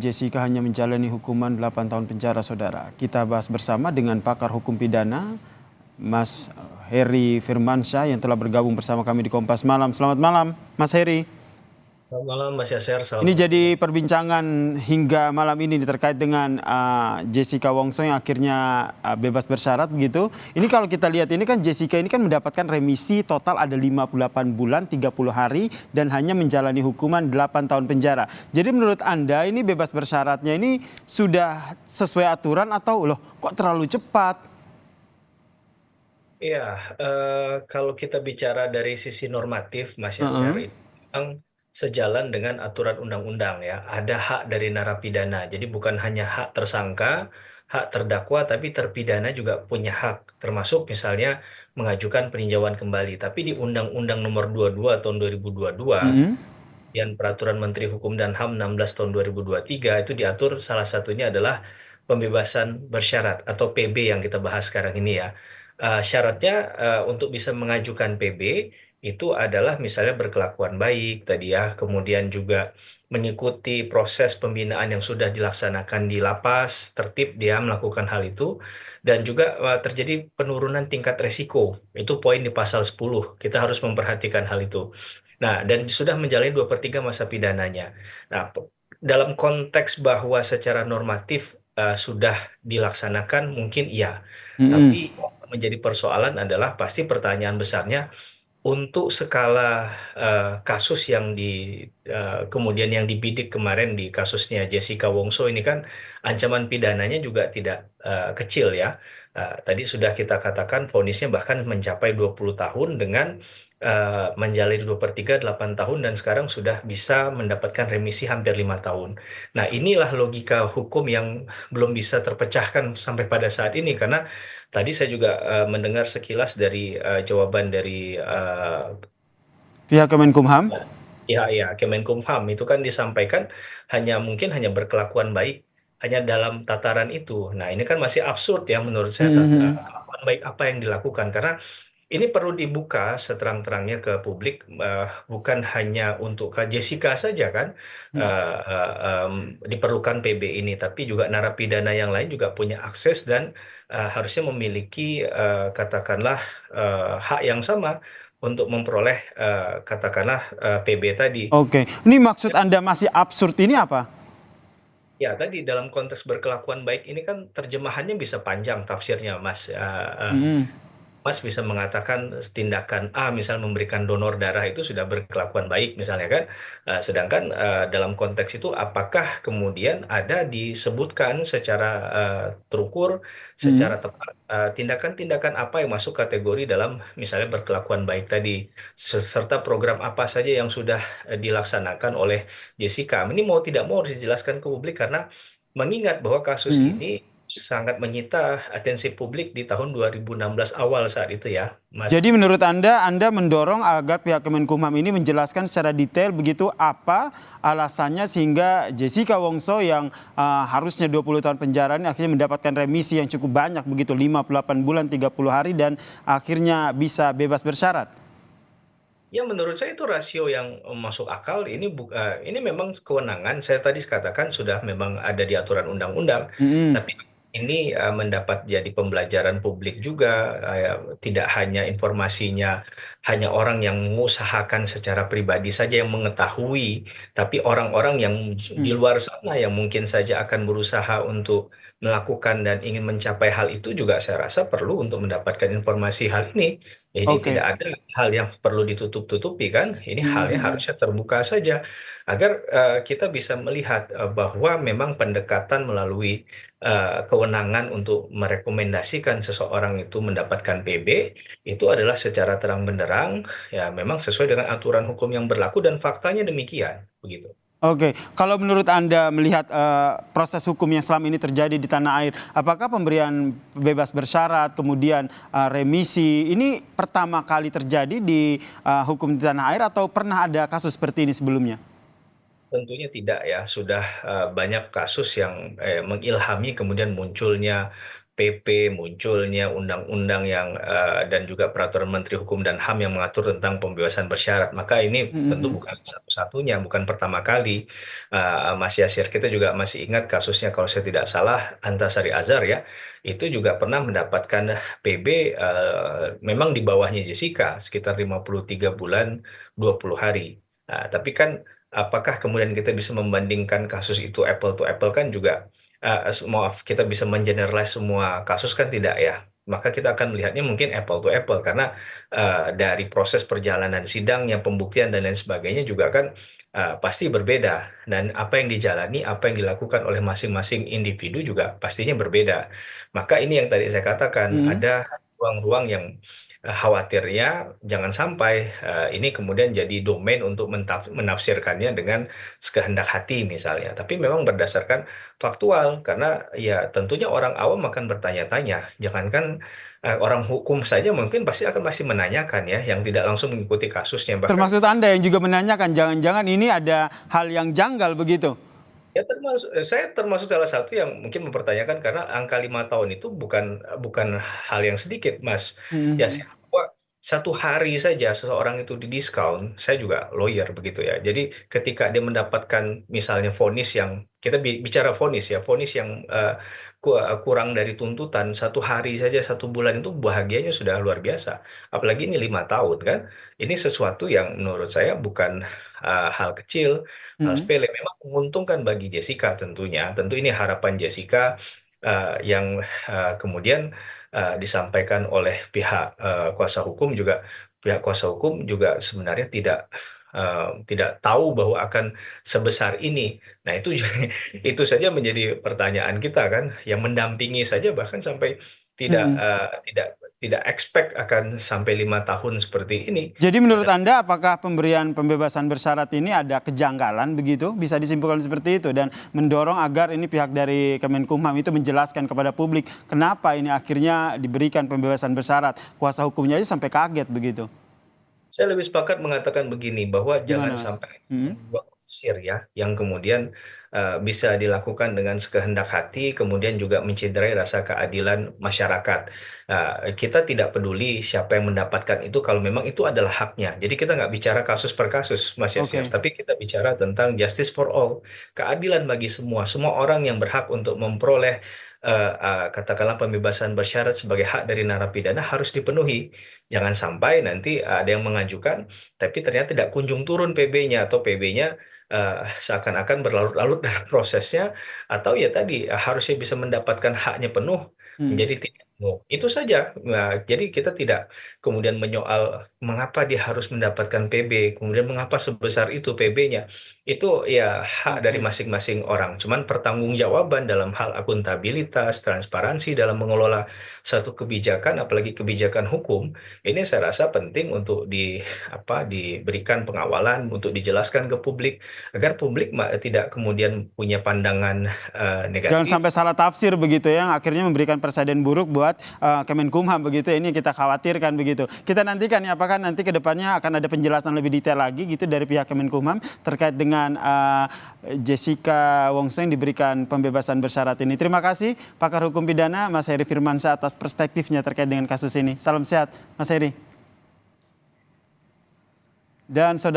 Jessica hanya menjalani hukuman 8 tahun penjara, saudara. Kita bahas bersama dengan pakar hukum pidana, Mas Heri Firmansyah yang telah bergabung bersama kami di Kompas Malam. Selamat malam, Mas Heri. Selamat malam Mas Yaser, Ini salam. jadi perbincangan hingga malam ini terkait dengan Jessica Wongso yang akhirnya bebas bersyarat begitu. Ini kalau kita lihat ini kan Jessica ini kan mendapatkan remisi total ada 58 bulan 30 hari dan hanya menjalani hukuman 8 tahun penjara. Jadi menurut Anda ini bebas bersyaratnya ini sudah sesuai aturan atau loh kok terlalu cepat? Iya, kalau kita bicara dari sisi normatif Mas Yaser, Heeh. itu memang sejalan dengan aturan undang-undang ya. Ada hak dari narapidana, jadi bukan hanya hak tersangka, hak terdakwa, tapi terpidana juga punya hak, termasuk misalnya mengajukan peninjauan kembali. Tapi di Undang-Undang Nomor 22 tahun 2022, Mm-mm. dan Peraturan Menteri Hukum dan HAM 16 tahun 2023 itu diatur salah satunya adalah pembebasan bersyarat atau PB yang kita bahas sekarang ini ya. Syaratnya untuk bisa mengajukan PB itu adalah misalnya berkelakuan baik tadi ya, kemudian juga mengikuti proses pembinaan yang sudah dilaksanakan di lapas, tertib dia melakukan hal itu, dan juga terjadi penurunan tingkat resiko. Itu poin di pasal 10. Kita harus memperhatikan hal itu. Nah, dan sudah menjalani 2/3 masa pidananya. Nah, dalam konteks bahwa secara normatif sudah dilaksanakan, mungkin iya. Tapi Mm-mm. yang menjadi persoalan adalah pasti pertanyaan besarnya untuk skala kasus yang kemudian yang dibidik kemarin di kasusnya Jessica Wongso ini kan ancaman pidananya juga tidak kecil ya. Tadi sudah kita katakan vonisnya bahkan mencapai 20 tahun dengan menjalani 2/3 8 tahun dan sekarang sudah bisa mendapatkan remisi hampir 5 tahun. Nah, inilah logika hukum yang belum bisa terpecahkan sampai pada saat ini karena tadi saya juga mendengar sekilas dari jawaban dari Pihak Kemenkumham. ya Kemenkumham itu kan disampaikan mungkin hanya berkelakuan baik hanya dalam tataran itu. Nah, ini kan masih absurd ya menurut saya Mm-mm. kelakuan baik apa yang dilakukan karena ini perlu dibuka seterang-terangnya ke publik, bukan hanya untuk Kak Jessica saja kan diperlukan PB ini, tapi juga narapidana yang lain juga punya akses dan harusnya memiliki katakanlah hak yang sama untuk memperoleh katakanlah PB tadi. Oke, ini maksud Anda masih absurd ini apa? Ya, tadi dalam konteks berkelakuan baik ini kan terjemahannya bisa panjang tafsirnya, Mas. Mm-mm. Mas bisa mengatakan tindakan A, misal memberikan donor darah itu sudah berkelakuan baik, misalnya kan. Sedangkan dalam konteks itu, apakah kemudian ada disebutkan secara terukur, secara Mm-mm. tepat, tindakan-tindakan apa yang masuk kategori dalam misalnya berkelakuan baik tadi, serta program apa saja yang sudah dilaksanakan oleh Jessica. Ini mau tidak mau harus dijelaskan ke publik karena mengingat bahwa kasus Mm-mm. ini sangat menyita atensi publik di tahun 2016 awal saat itu ya, Mas. Jadi menurut Anda mendorong agar pihak Kemenkumham ini menjelaskan secara detail begitu apa alasannya sehingga Jessica Wongso yang harusnya 20 tahun penjara ini akhirnya mendapatkan remisi yang cukup banyak begitu 58 bulan 30 hari dan akhirnya bisa bebas bersyarat. Ya menurut saya itu rasio yang masuk akal. Ini memang kewenangan. Saya tadi katakan sudah memang ada di aturan undang-undang. Mm-mm. Tapi ini mendapat jadi pembelajaran publik juga. Tidak hanya informasinya hanya orang yang mengusahakan secara pribadi saja yang mengetahui, tapi orang-orang yang di Mm. luar sana yang mungkin saja akan berusaha untuk melakukan dan ingin mencapai hal itu juga saya rasa perlu untuk mendapatkan informasi hal ini. Jadi tidak Oke. ada hal yang perlu ditutup-tutupi kan, ini halnya Mm-mm. harusnya terbuka saja agar kita bisa melihat bahwa memang pendekatan melalui kewenangan untuk merekomendasikan seseorang itu mendapatkan PB itu adalah secara terang benderang ya memang sesuai dengan aturan hukum yang berlaku dan faktanya demikian begitu. Oke, kalau menurut Anda melihat proses hukum yang selama ini terjadi di tanah air, apakah pemberian bebas bersyarat, kemudian remisi, ini pertama kali terjadi di hukum di tanah air atau pernah ada kasus seperti ini sebelumnya? Tentunya tidak ya, sudah banyak kasus yang mengilhami kemudian munculnya PP, munculnya undang-undang yang dan juga peraturan Menteri Hukum dan HAM yang mengatur tentang pembebasan bersyarat. Maka ini tentu Mhm. bukan satu-satunya, bukan pertama kali. Mas Yasir, kita juga masih ingat kasusnya kalau saya tidak salah Antasari Azhar ya, itu juga pernah mendapatkan PB memang di bawahnya Jessica sekitar 53 bulan 20 hari. Tapi kan apakah kemudian kita bisa membandingkan kasus itu apple to apple kan juga maaf, kita bisa mengeneralize semua kasus kan tidak ya. Maka kita akan melihatnya mungkin apple to apple karena dari proses perjalanan sidangnya, pembuktian dan lain sebagainya juga kan pasti berbeda. Dan apa yang dijalani, apa yang dilakukan oleh masing-masing individu juga pastinya berbeda. Maka ini yang tadi saya katakan Mhm. ada ruang-ruang yang khawatirnya jangan sampai ini kemudian jadi domain untuk menafsirkannya dengan sekehendak hati misalnya. Tapi memang berdasarkan faktual karena ya tentunya orang awam akan bertanya-tanya. Jangankan orang hukum saja mungkin pasti akan masih menanyakan ya yang tidak langsung mengikuti kasusnya. Bahkan Termaksud Anda yang juga menanyakan, jangan-jangan ini ada hal yang janggal begitu? ya termasuk saya termasuk salah satu yang mungkin mempertanyakan karena angka 5 tahun itu bukan bukan hal yang sedikit, Mas. Ya Mhm. sih, bahwa satu hari saja seseorang itu didiskon, saya juga lawyer begitu ya. Jadi ketika dia mendapatkan misalnya vonis yang kita bicara vonis ya, vonis yang kurang dari tuntutan 1 hari saja 1 bulan itu bahagianya sudah luar biasa. Apalagi ini 5 tahun kan, ini sesuatu yang menurut saya bukan hal kecil. Hal Mhm. sepele memang menguntungkan bagi Jessica tentunya. Tentu ini harapan Jessica yang kemudian disampaikan oleh pihak kuasa hukum juga. Pihak kuasa hukum juga sebenarnya tidak tahu bahwa akan sebesar ini. Nah, itu juga, itu saja menjadi pertanyaan kita kan, yang mendampingi saja bahkan sampai tidak Mhm. tidak expect akan sampai 5 tahun seperti ini. Jadi menurut Padahal Anda apakah pemberian pembebasan bersyarat ini ada kejanggalan begitu? Bisa disimpulkan seperti itu dan mendorong agar ini pihak dari Kemenkumham itu menjelaskan kepada publik kenapa ini akhirnya diberikan pembebasan bersyarat. Kuasa hukumnya aja sampai kaget begitu. saya lebih sepakat mengatakan begini, bahwa jangan Gimana, Mas? sampai Mhm. membuat tafsir ya, yang kemudian bisa dilakukan dengan sekehendak hati, kemudian juga mencederai rasa keadilan masyarakat. Kita tidak peduli siapa yang mendapatkan itu kalau memang itu adalah haknya. Jadi kita nggak bicara kasus per kasus, Mas Yasir, Oke. tapi kita bicara tentang justice for all, keadilan bagi semua, semua orang yang berhak untuk memperoleh katakanlah pembebasan bersyarat sebagai hak dari narapidana harus dipenuhi. Jangan sampai nanti ada yang mengajukan, tapi ternyata tidak kunjung turun PB-nya atau PB-nya seakan-akan berlarut-larut dalam prosesnya, atau ya tadi harusnya bisa mendapatkan haknya penuh Mhm. menjadi tidak penuh. Itu saja. Nah, jadi kita tidak kemudian menyoal mengapa dia harus mendapatkan PB, kemudian mengapa sebesar itu PB-nya. Itu ya hak dari Oke. masing-masing orang. Cuman pertanggungjawaban dalam hal akuntabilitas, transparansi dalam mengelola satu kebijakan, apalagi kebijakan hukum, ini saya rasa penting untuk diberikan pengawalan, untuk dijelaskan ke publik agar publik tidak kemudian punya pandangan Jangan negatif. sampai salah tafsir begitu ya, yang akhirnya memberikan presiden buruk buat Kemenkumham begitu ya, ini yang kita khawatirkan begitu. Kita nantikan ya apakah nanti ke depannya akan ada penjelasan lebih detail lagi gitu dari pihak Kemenkumham terkait dengan Jessica Wongso yang diberikan pembebasan bersyarat ini. Terima kasih pakar hukum pidana Mas Heri Firmansyah atas perspektifnya terkait dengan kasus ini. Salam sehat Mas Heri. Dan saudara